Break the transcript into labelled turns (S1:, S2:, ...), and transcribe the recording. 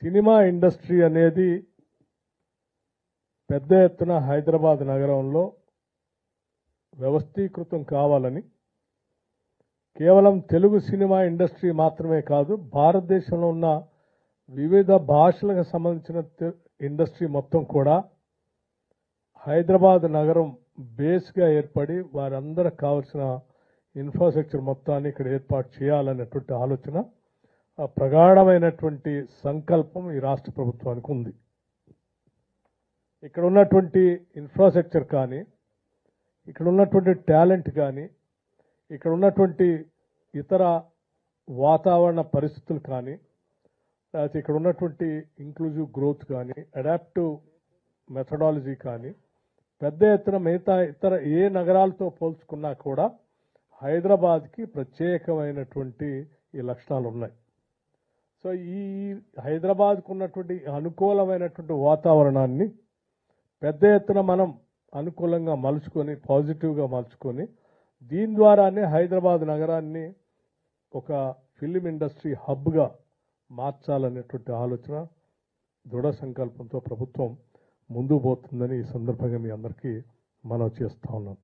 S1: Cinema industry అనేది పెద్ద ఎత్తున హైదరాబాద్ నగరంలో వ్యవస్థీకృతం కావాలని కేవలం తెలుగు సినిమా ఇండస్ట్రీ మాత్రమే కాదు, భారతదేశంలో ఉన్న వివిధ భాషలకు సంబంధించిన ఇండస్ట్రీ మొత్తం కూడా హైదరాబాద్ నగరం బేస్గా ఏర్పడి వారందరికి కావాల్సిన ఇన్ఫ్రాస్ట్రక్చర్ మొత్తాన్ని ఇక్కడ ఏర్పాటు చేయాలనేటువంటి ఆలోచన, ప్రగాఢమైనటువంటి సంకల్పం ఈ రాష్ట్ర ప్రభుత్వానికి ఉంది. ఇక్కడ ఉన్నటువంటి ఇన్ఫ్రాస్ట్రక్చర్ కానీ, ఇక్కడ ఉన్నటువంటి టాలెంట్ కానీ, ఇక్కడ ఉన్నటువంటి ఇతర వాతావరణ పరిస్థితులు కానీ, లేకపోతే ఇక్కడ ఉన్నటువంటి ఇంక్లూజివ్ గ్రోత్ కానీ, అడాప్టివ్ మెథడాలజీ కానీ పెద్ద ఎత్తున మిగతా ఇతర ఏ నగరాలతో పోల్చుకున్నా కూడా హైదరాబాద్కి ప్రత్యేకమైనటువంటి ఈ లక్షణాలు ఉన్నాయి. సో ఈ హైదరాబాద్కు ఉన్నటువంటి అనుకూలమైనటువంటి వాతావరణాన్ని పెద్ద ఎత్తున మనం అనుకూలంగా మలుచుకొని, పాజిటివ్గా మలుచుకొని, దీని ద్వారానే హైదరాబాద్ నగరాన్ని ఒక ఫిలిం ఇండస్ట్రీ హబ్గా మార్చాలనేటువంటి ఆలోచన, దృఢ సంకల్పంతో ప్రభుత్వం ముందుకు పోతుందని ఈ సందర్భంగా మీ అందరికీ మనవి చేస్తా ఉన్నాను.